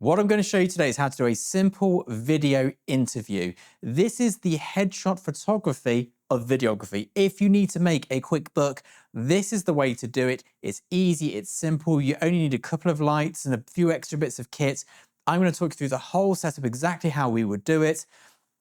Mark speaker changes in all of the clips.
Speaker 1: What I'm going to show you today is how to do a simple video interview. This is the headshot photography of videography. If you need to make a quick buck, this is the way to do it. It's easy, it's simple. You only need a couple of lights and a few extra bits of kit. I'm going to talk you through the whole setup, exactly how we would do it.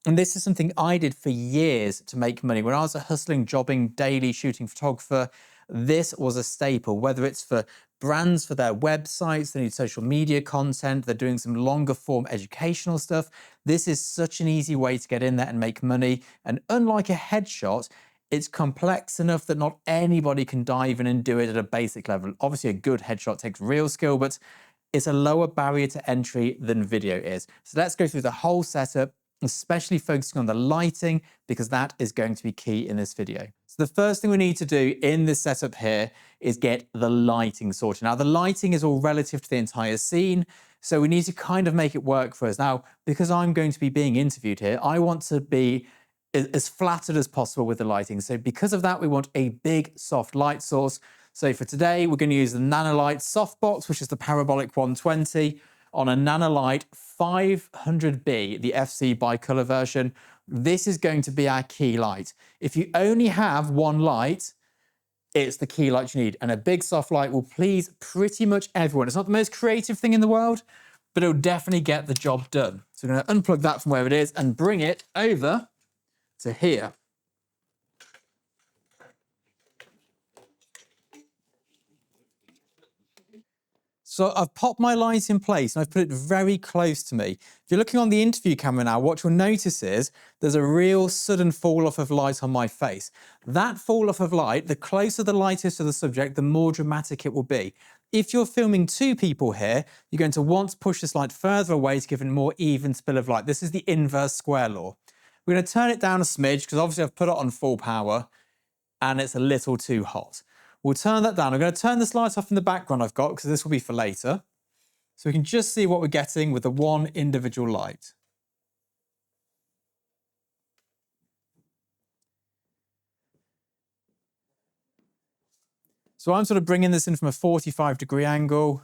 Speaker 1: And this is something I did for years to make money. When I was a hustling, jobbing, daily shooting photographer, this was a staple, whether it's for brands for their websites, they need social media content, they're doing some longer form educational stuff. This is such an easy way to get in there and make money. And unlike a headshot, it's complex enough that not anybody can dive in and do it at a basic level. Obviously, a good headshot takes real skill, but it's a lower barrier to entry than video is. So let's go through the whole setup, especially focusing on the lighting, because that is going to be key in this video. So the first thing we need to do in this setup here is get the lighting sorted. Now, the lighting is all relative to the entire scene, so we need to kind of make it work for us. Now, because I'm going to be being interviewed here, I want to be as flattered as possible with the lighting. So because of that, we want a big soft light source. So for today, we're going to use the Nanolite softbox, which is the parabolic 120 on a Nanolite 500B, the FC bicolor version. This is going to be our key light. If you only have one light, it's the key light you need. And a big soft light will please pretty much everyone. It's not the most creative thing in the world, but it'll definitely get the job done. So we're going to unplug that from where it is and bring it over to here. So I've popped my light in place and I've put it very close to me. If you're looking on the interview camera now, what you'll notice is there's a real sudden fall off of light on my face. That fall off of light, the closer the light is to the subject, the more dramatic it will be. If you're filming two people here, you're going to want to push this light further away to give it a more even spill of light. This is the inverse square law. We're going to turn it down a smidge because obviously I've put it on full power and it's a little too hot. We'll turn that down. I'm going to turn this light off in the background I've got because this will be for later. So we can just see what we're getting with the one individual light. So I'm sort of bringing this in from a 45-degree angle.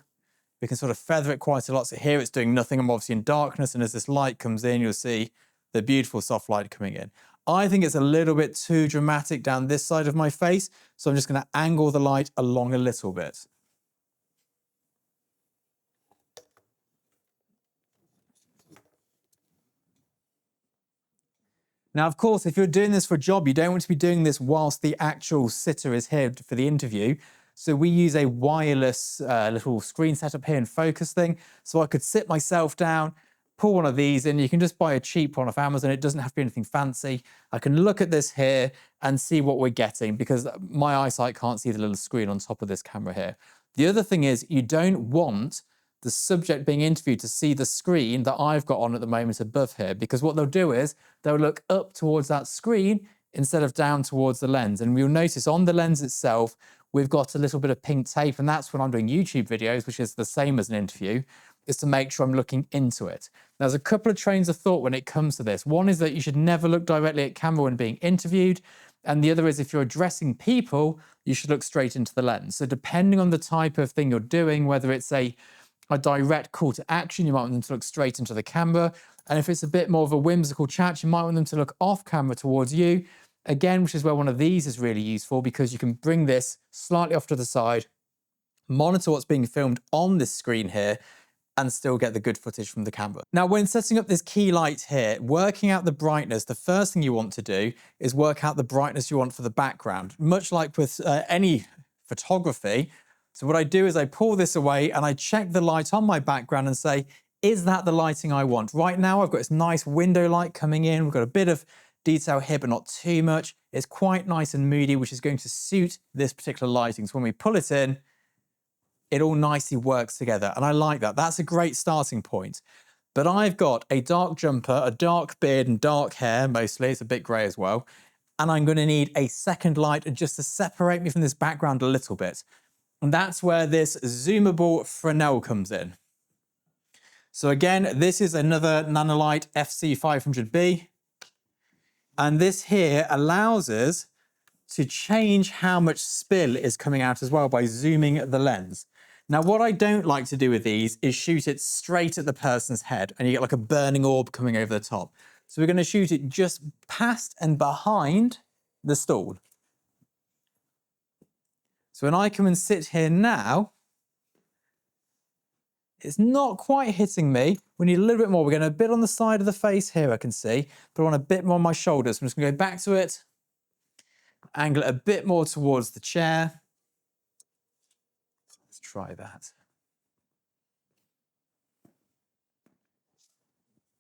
Speaker 1: We can sort of feather it quite a lot. So here it's doing nothing. I'm obviously in darkness. And as this light comes in, you'll see the beautiful soft light coming in. I think it's a little bit too dramatic down this side of my face, so I'm just going to angle the light along a little bit. Now, of course, if you're doing this for a job, you don't want to be doing this whilst the actual sitter is here for the interview. So we use a wireless little screen setup here and focus thing. So I could sit myself down, pull one of these in. You can just buy a cheap one off Amazon. It doesn't have to be anything fancy. I can look at this here and see what we're getting because my eyesight can't see the little screen on top of this camera here. The other thing is you don't want the subject being interviewed to see the screen that I've got on at the moment above here, because what they'll do is they'll look up towards that screen instead of down towards the lens. And you'll notice on the lens itself, we've got a little bit of pink tape, and that's when I'm doing YouTube videos, which is the same as an interview, is to make sure I'm looking into it. There's a couple of trains of thought when it comes to this. One is that you should never look directly at camera when being interviewed. And the other is if you're addressing people, you should look straight into the lens. So depending on the type of thing you're doing, whether it's a direct call to action, you might want them to look straight into the camera. And if it's a bit more of a whimsical chat, you might want them to look off camera towards you. Again, which is where one of these is really useful because you can bring this slightly off to the side, monitor what's being filmed on this screen here, and still get the good footage from the camera. Now, when setting up this key light here, working out the brightness, the first thing you want to do is work out the brightness you want for the background, much like with any photography. So what I do is I pull this away and I check the light on my background and say, is that the lighting I want? Right now, I've got this nice window light coming in. We've got a bit of detail here, but not too much. It's quite nice and moody, which is going to suit this particular lighting. So when we pull it in, it all nicely works together. And I like that. That's a great starting point. But I've got a dark jumper, a dark beard and dark hair, mostly. It's a bit gray as well. And I'm going to need a second light just to separate me from this background a little bit. And that's where this zoomable Fresnel comes in. So again, this is another Nanolite FC500B. And this here allows us to change how much spill is coming out as well by zooming the lens. Now, what I don't like to do with these is shoot it straight at the person's head and you get like a burning orb coming over the top. So we're going to shoot it just past and behind the stool. So when I come and sit here now, it's not quite hitting me. We need a little bit more. We're getting a bit on the side of the face here, I can see, but I want a bit more on my shoulders. I'm just going to go back to it, angle it a bit more towards the chair. Let's try that.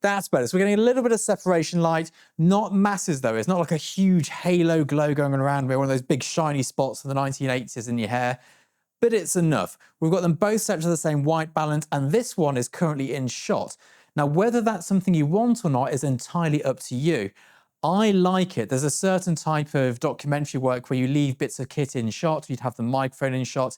Speaker 1: That's better. So we're getting a little bit of separation light, not masses though. It's not like a huge halo glow going around with one of those big shiny spots from the 1980s in your hair, but it's enough. We've got them both set to the same white balance, and this one is currently in shot. Now, whether that's something you want or not is entirely up to you. I like it. There's a certain type of documentary work where you leave bits of kit in shot, you'd have the microphone in shot.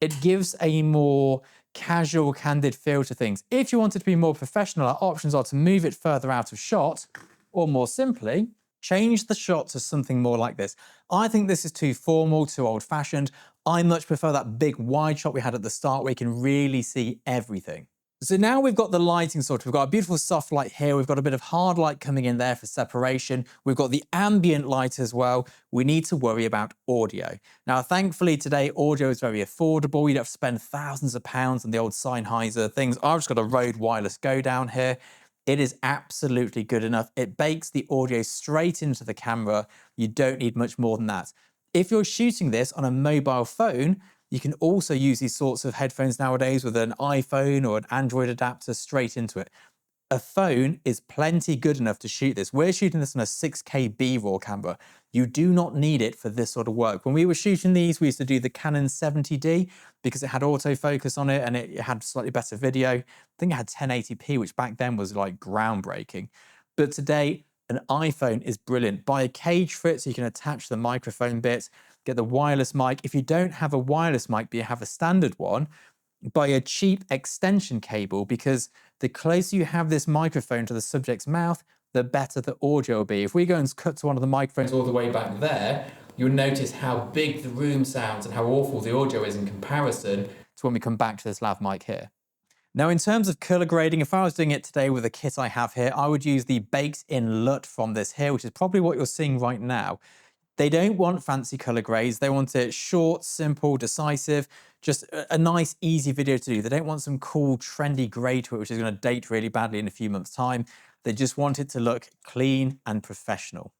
Speaker 1: It gives a more casual, candid feel to things. If you want it to be more professional, our options are to move it further out of shot, or more simply, change the shot to something more like this. I think this is too formal, too old-fashioned. I much prefer that big wide shot we had at the start where you can really see everything. So now we've got the lighting sorted. We've got a beautiful soft light here. We've got a bit of hard light coming in there for separation. We've got the ambient light as well. We need to worry about audio. Now, thankfully today, audio is very affordable. You don't have to spend thousands of pounds on the old Sennheiser things. I've just got a Rode Wireless Go down here. It is absolutely good enough. It bakes the audio straight into the camera. You don't need much more than that. If you're shooting this on a mobile phone, you can also use these sorts of headphones nowadays with an iPhone or an Android adapter straight into it. A phone is plenty good enough to shoot this. We're shooting this on a 6K B-RAW camera. You do not need it for this sort of work. When we were shooting these, we used to do the Canon 70D because it had autofocus on it and it had slightly better video. I think it had 1080p, which back then was like groundbreaking. But today, an iPhone is brilliant. Buy a cage for it so you can attach the microphone bit, get the wireless mic. If you don't have a wireless mic, but you have a standard one, buy a cheap extension cable, because the closer you have this microphone to the subject's mouth, the better the audio will be. If we go and cut to one of the microphones all the way back there, you'll notice how big the room sounds and how awful the audio is in comparison to when we come back to this lav mic here. Now, in terms of color grading, if I was doing it today with the kit I have here, I would use the baked-in LUT from this here, which is probably what you're seeing right now. They don't want fancy color grades. They want it short, simple, decisive, just a nice, easy video to do. They don't want some cool, trendy grade to it, which is going to date really badly in a few months' time. They just want it to look clean and professional.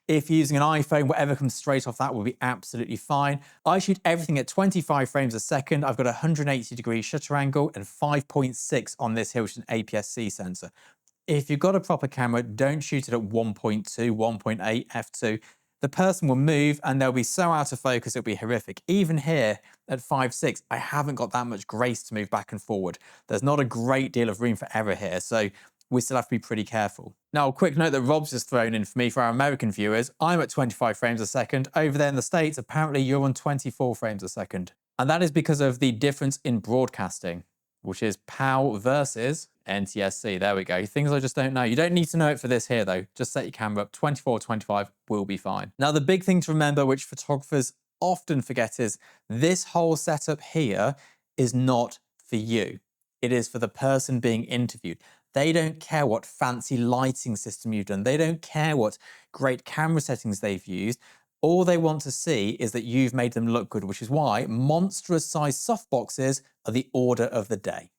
Speaker 1: If you're using an iPhone, whatever comes straight off that will be absolutely fine. I shoot everything at 25 frames a second. I've got a 180-degree shutter angle and 5.6 on this here, which is an APS-C sensor. If you've got a proper camera, don't shoot it at 1.2, 1.8 f2. The person will move and they'll be so out of focus, it'll be horrific. Even here at 5.6, I haven't got that much grace to move back and forward. There's not a great deal of room for error here, so we still have to be pretty careful. Now, a quick note that Rob's just thrown in for me for our American viewers. I'm at 25 frames a second. Over there in the States, apparently you're on 24 frames a second. And that is because of the difference in broadcasting, which is PAL versus NTSC. There we go. Things I just don't know. You don't need to know it for this here though. Just set your camera up. 24, 25 will be fine. Now, the big thing to remember, which photographers often forget, is this whole setup here is not for you. It is for the person being interviewed. They don't care what fancy lighting system you've done. They don't care what great camera settings they've used. All they want to see is that you've made them look good, which is why monstrous sized softboxes are the order of the day.